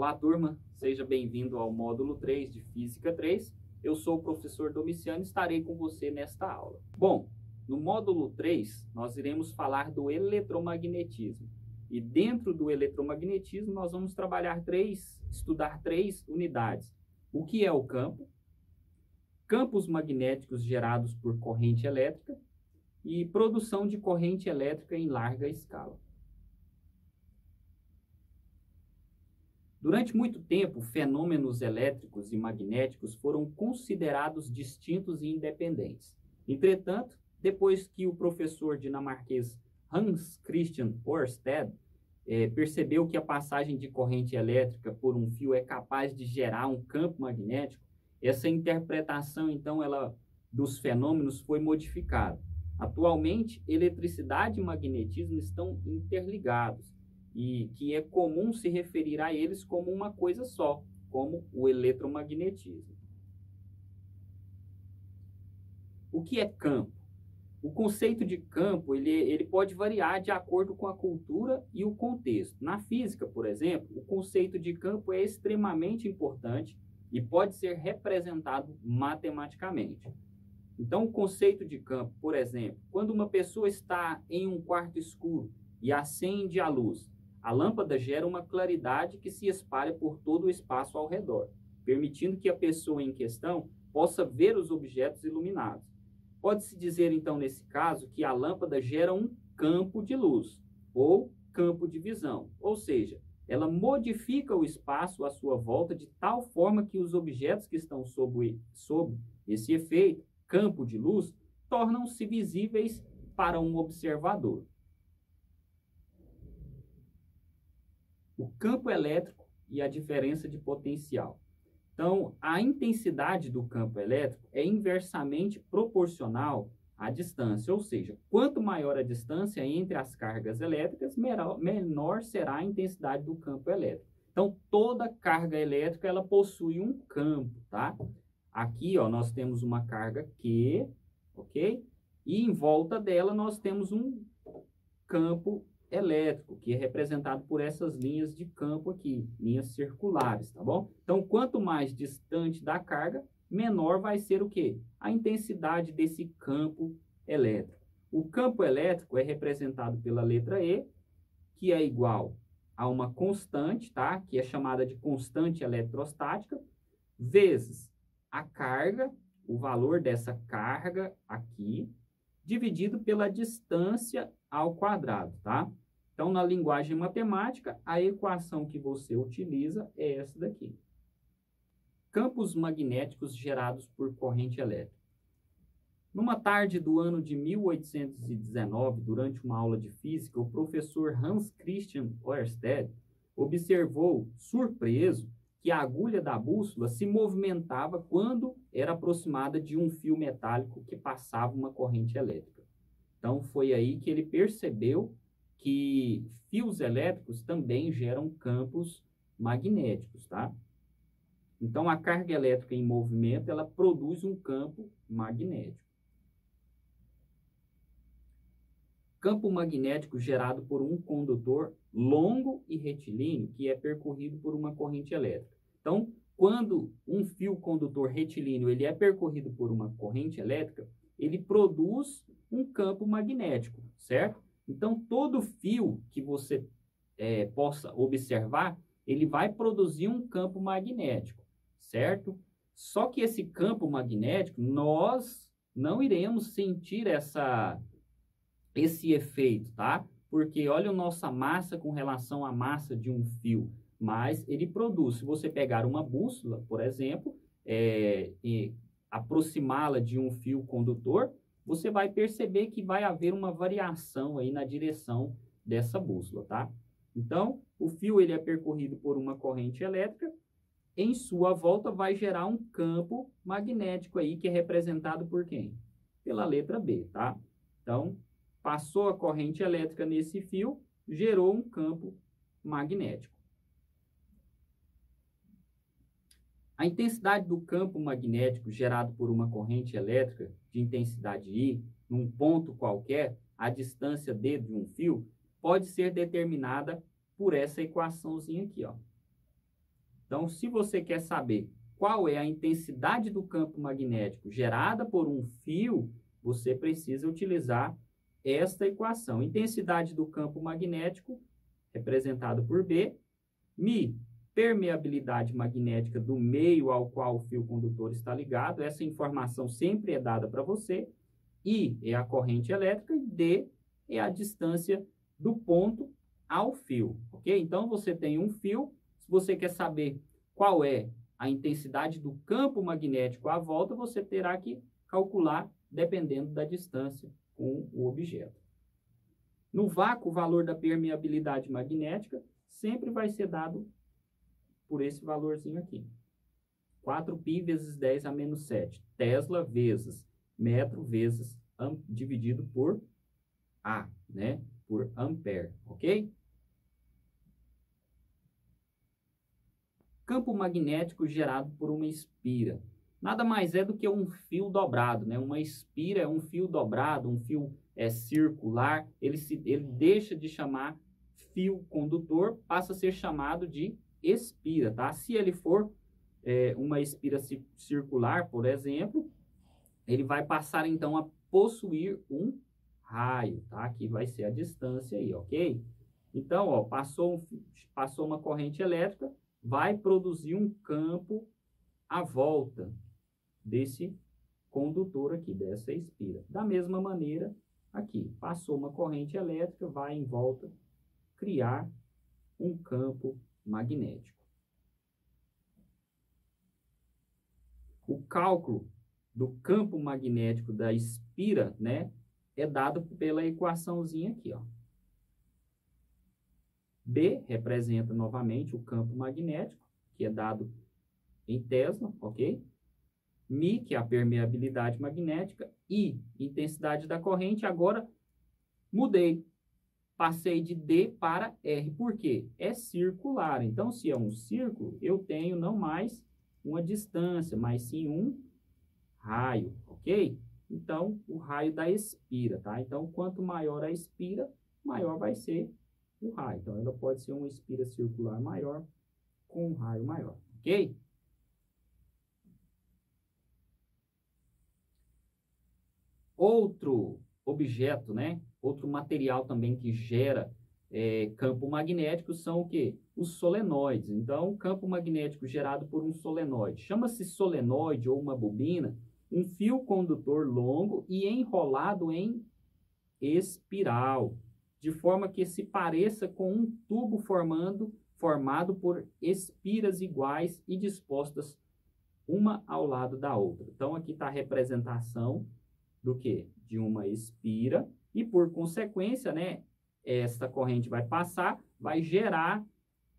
Olá, turma, seja bem-vindo ao módulo 3 de Física 3. Eu sou o professor Domiciano e estarei com você nesta aula. Bom, no módulo 3, nós iremos falar do eletromagnetismo. E dentro do eletromagnetismo, nós vamos estudar três unidades. O que é o campo, campos magnéticos gerados por corrente elétrica e produção de corrente elétrica em larga escala. Durante muito tempo, fenômenos elétricos e magnéticos foram considerados distintos e independentes. Entretanto, depois que o professor dinamarquês Hans Christian Ørsted percebeu que a passagem de corrente elétrica por um fio é capaz de gerar um campo magnético, essa interpretação, então, dos fenômenos foi modificada. Atualmente, eletricidade e magnetismo estão interligados, e que é comum se referir a eles como uma coisa só, como o eletromagnetismo. O que é campo? O conceito de campo ele pode variar de acordo com a cultura e o contexto. Na física, por exemplo, o conceito de campo é extremamente importante e pode ser representado matematicamente. Então, o conceito de campo, por exemplo, quando uma pessoa está em um quarto escuro e acende a luz, a lâmpada gera uma claridade que se espalha por todo o espaço ao redor, permitindo que a pessoa em questão possa ver os objetos iluminados. Pode-se dizer, então, nesse caso, que a lâmpada gera um campo de luz, ou campo de visão, ou seja, ela modifica o espaço à sua volta de tal forma que os objetos que estão sob esse efeito, campo de luz, tornam-se visíveis para um observador. O campo elétrico e a diferença de potencial. Então, a intensidade do campo elétrico é inversamente proporcional à distância, ou seja, quanto maior a distância entre as cargas elétricas, menor será a intensidade do campo elétrico. Então, toda carga elétrica ela possui um campo, tá? Aqui, ó, nós temos uma carga Q, ok? E em volta dela nós temos um campo elétrico, que é representado por essas linhas de campo aqui, linhas circulares, tá bom? Então, quanto mais distante da carga, menor vai ser o quê? A intensidade desse campo elétrico. O campo elétrico é representado pela letra E, que é igual a uma constante, tá? Que é chamada de constante eletrostática, vezes a carga, o valor dessa carga aqui, dividido pela distância ao quadrado, tá? Então, na linguagem matemática, a equação que você utiliza é essa daqui. Campos magnéticos gerados por corrente elétrica. Numa tarde do ano de 1819, durante uma aula de física, o professor Hans Christian Ørsted observou, surpreso, que a agulha da bússola se movimentava quando era aproximada de um fio metálico que passava uma corrente elétrica. Então, foi aí que ele percebeu que fios elétricos também geram campos magnéticos, tá? Então, a carga elétrica em movimento, ela produz um campo magnético. Campo magnético gerado por um condutor longo e retilíneo que é percorrido por uma corrente elétrica. Então, quando um fio condutor retilíneo ele é percorrido por uma corrente elétrica, ele produz um campo magnético, certo? Então, todo fio que você possa observar, ele vai produzir um campo magnético, certo? Só que esse campo magnético, nós não iremos sentir esse efeito, tá? Porque olha a nossa massa com relação à massa de um fio, mas ele produz. Se você pegar uma bússola, por exemplo, e aproximá-la de um fio condutor, você vai perceber que vai haver uma variação aí na direção dessa bússola, tá? Então, o fio ele é percorrido por uma corrente elétrica, em sua volta vai gerar um campo magnético aí, que é representado por quem? Pela letra B, tá? Então, passou a corrente elétrica nesse fio, gerou um campo magnético. A intensidade do campo magnético gerado por uma corrente elétrica de intensidade I, num ponto qualquer, a distância D de um fio, pode ser determinada por essa equaçãozinha aqui, ó. Então, se você quer saber qual é a intensidade do campo magnético gerada por um fio, você precisa utilizar esta equação. Intensidade do campo magnético, representado por B, Mi, permeabilidade magnética do meio ao qual o fio condutor está ligado. Essa informação sempre é dada para você. I é a corrente elétrica e D é a distância do ponto ao fio, ok? Então, você tem um fio. Se você quer saber qual é a intensidade do campo magnético à volta, você terá que calcular dependendo da distância com o objeto. No vácuo, o valor da permeabilidade magnética sempre vai ser dado por esse valorzinho aqui. 4π vezes 10 a menos 7. Tesla vezes metro vezes dividido por A, né? Por ampere, ok? Campo magnético gerado por uma espira. Nada mais é do que um fio dobrado, né? Uma espira é um fio dobrado, um fio circular. Ele deixa de chamar fio condutor, passa a ser chamado de espira, tá? Se ele for uma espira circular, por exemplo, ele vai passar então a possuir um raio, tá? Que vai ser a distância aí, ok? Então, ó, passou uma corrente elétrica, vai produzir um campo à volta desse condutor aqui, dessa espira. Da mesma maneira, aqui, passou uma corrente elétrica, vai em volta criar um campo magnético. O cálculo do campo magnético da espira, né, é dado pela equaçãozinha aqui, ó. B representa novamente o campo magnético, que é dado em Tesla, ok? Mi, que é a permeabilidade magnética, I, intensidade da corrente. Agora, mudei. Passei de D para R. Por quê? É circular. Então, se é um círculo, eu tenho não mais uma distância, mas sim um raio, ok? Então, o raio da espira, tá? Então, quanto maior a espira, maior vai ser o raio. Então, ela pode ser uma espira circular maior com um raio maior, ok? Outro objeto, né? Outro material também que gera campo magnético são o quê? Os solenoides. Então, o campo magnético gerado por um solenoide. Chama-se solenoide ou uma bobina, um fio condutor longo e enrolado em espiral, de forma que se pareça com um tubo formado por espiras iguais e dispostas uma ao lado da outra. Então, aqui está a representação do quê? De uma espira e, por consequência, né, esta corrente vai passar, vai gerar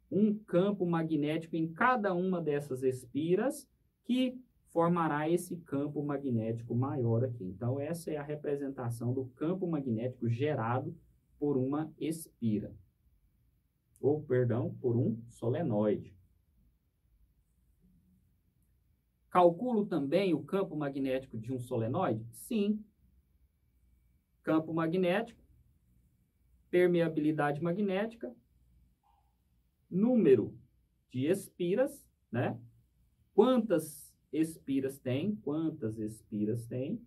um campo magnético em cada uma dessas espiras que formará esse campo magnético maior aqui. Então, essa é a representação do campo magnético gerado por uma espira. Ou, perdão, por um solenoide. Calculo também o campo magnético de um solenoide? Sim. Campo magnético, permeabilidade magnética, número de espiras, né? Quantas espiras tem? Quantas espiras tem?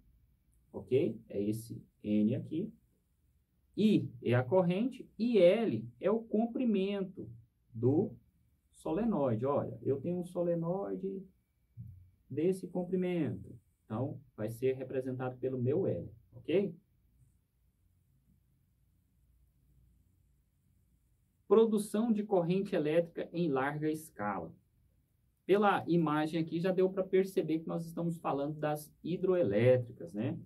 Ok? É esse N aqui. I é a corrente e L é o comprimento do solenoide. Olha, eu tenho um solenoide desse comprimento. Então, vai ser representado pelo meu L, ok? Produção de corrente elétrica em larga escala. Pela imagem aqui, já deu para perceber que nós estamos falando das hidroelétricas, né?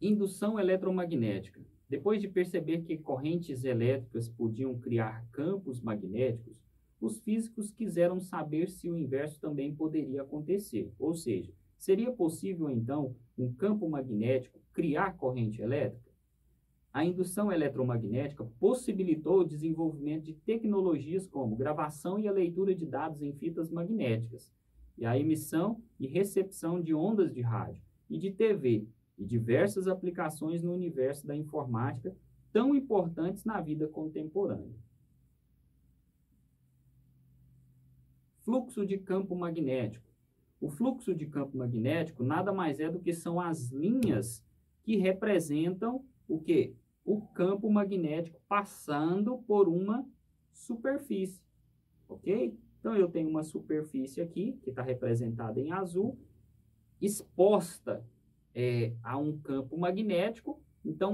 Indução eletromagnética. Depois de perceber que correntes elétricas podiam criar campos magnéticos, os físicos quiseram saber se o inverso também poderia acontecer. Ou seja, seria possível, então, um campo magnético criar corrente elétrica? A indução eletromagnética possibilitou o desenvolvimento de tecnologias como gravação e a leitura de dados em fitas magnéticas, e a emissão e recepção de ondas de rádio e de TV, e diversas aplicações no universo da informática tão importantes na vida contemporânea. fluxo de campo magnético. O fluxo de campo magnético nada mais é do que são as linhas que representam o quê? O campo magnético passando por uma superfície, ok? Então, eu tenho uma superfície aqui, que está representada em azul, exposta a um campo magnético. Então,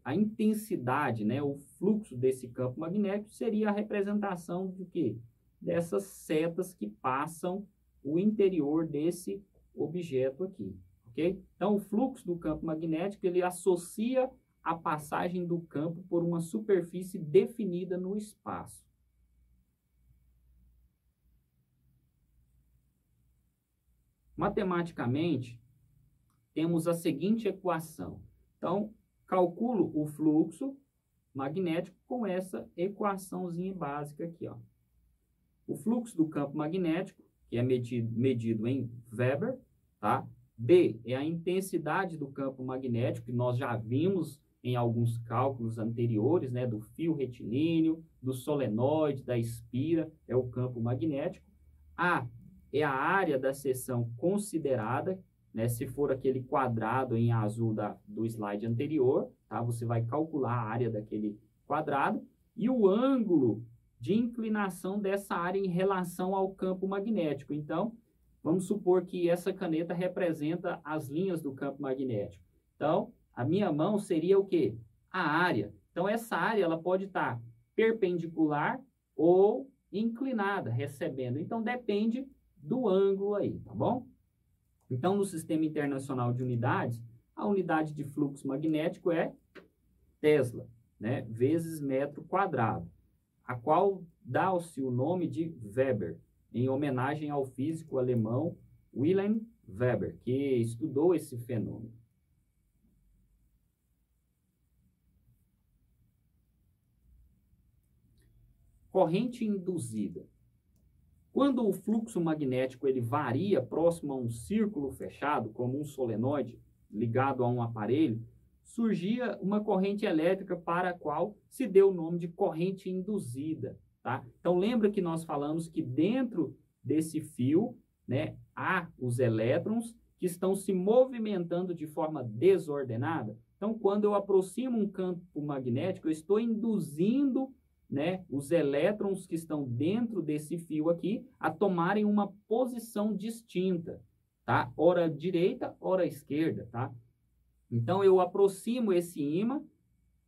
a intensidade, né, o fluxo desse campo magnético seria a representação do quê? Dessas setas que passam o interior desse objeto aqui, ok? Então, o fluxo do campo magnético, ele associa a passagem do campo por uma superfície definida no espaço. Matematicamente, temos a seguinte equação. Então, calculo o fluxo magnético com essa equaçãozinha básica aqui, ó. O fluxo do campo magnético, que é medido em Weber, tá? B é a intensidade do campo magnético, que nós já vimos em alguns cálculos anteriores, né? Do fio retilíneo, do solenoide, da espira, é o campo magnético. A é a área da seção considerada, né? Se for aquele quadrado em azul do slide anterior, tá? Você vai calcular a área daquele quadrado. E o ângulo de inclinação dessa área em relação ao campo magnético. Então, vamos supor que essa caneta representa as linhas do campo magnético. Então, a minha mão seria o quê? A área. Então, essa área ela pode estar perpendicular ou inclinada, recebendo. Então, depende do ângulo aí, tá bom? Então, no Sistema Internacional de Unidades, a unidade de fluxo magnético é Tesla, né? Vezes metro quadrado, a qual dá-se o nome de Weber, em homenagem ao físico alemão Wilhelm Weber, que estudou esse fenômeno. Corrente induzida. Quando o fluxo magnético ele varia próximo a um círculo fechado, como um solenoide ligado a um aparelho, surgia uma corrente elétrica para a qual se deu o nome de corrente induzida, tá? Então, lembra que nós falamos que dentro desse fio, né, há os elétrons que estão se movimentando de forma desordenada? Então, quando eu aproximo um campo magnético, eu estou induzindo, né, os elétrons que estão dentro desse fio aqui a tomarem uma posição distinta, tá? Ora direita, ora esquerda, tá? Então, eu aproximo esse ímã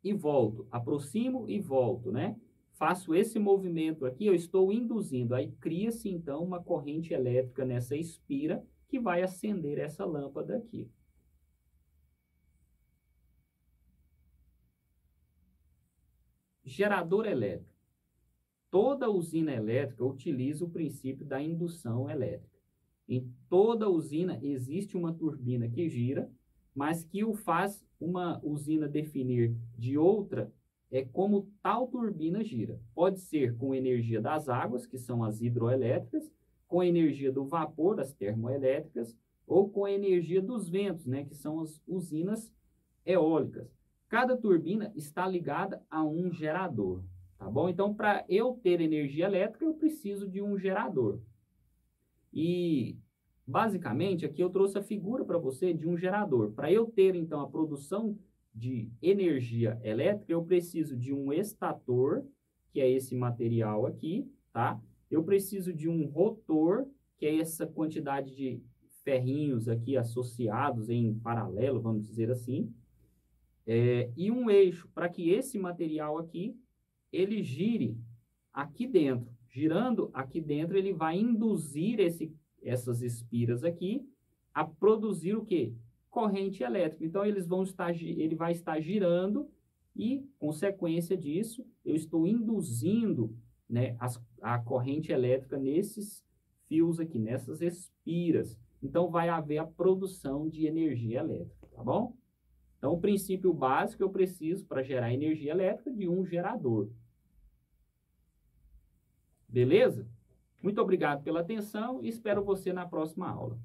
e volto, aproximo e volto, né? Faço esse movimento aqui, eu estou induzindo. Aí cria-se, então, uma corrente elétrica nessa espira que vai acender essa lâmpada aqui. Gerador elétrico. Toda usina elétrica utiliza o princípio da indução elétrica. Em toda usina existe uma turbina que gira, mas que o faz uma usina definir de outra é como tal turbina gira. Pode ser com energia das águas, que são as hidroelétricas, com energia do vapor, as termoelétricas, ou com a energia dos ventos, né, que são as usinas eólicas. Cada turbina está ligada a um gerador, tá bom? Então, para eu ter energia elétrica, eu preciso de um gerador. E, basicamente, aqui eu trouxe a figura para você de um gerador. Para eu ter, então, a produção de energia elétrica, eu preciso de um estator, que é esse material aqui, tá? Eu preciso de um rotor, que é essa quantidade de ferrinhos aqui associados em paralelo, vamos dizer assim. E um eixo, para que esse material aqui, ele gire aqui dentro. Girando aqui dentro, ele vai induzir essas espiras aqui a produzir o quê? Corrente elétrica. Então, ele vai estar girando e, consequência disso, eu estou induzindo, né, a corrente elétrica nesses fios aqui, nessas espiras. Então, vai haver a produção de energia elétrica, tá bom? Então, o princípio básico, eu preciso, para gerar energia elétrica, de um gerador. Beleza? Muito obrigado pela atenção e espero você na próxima aula.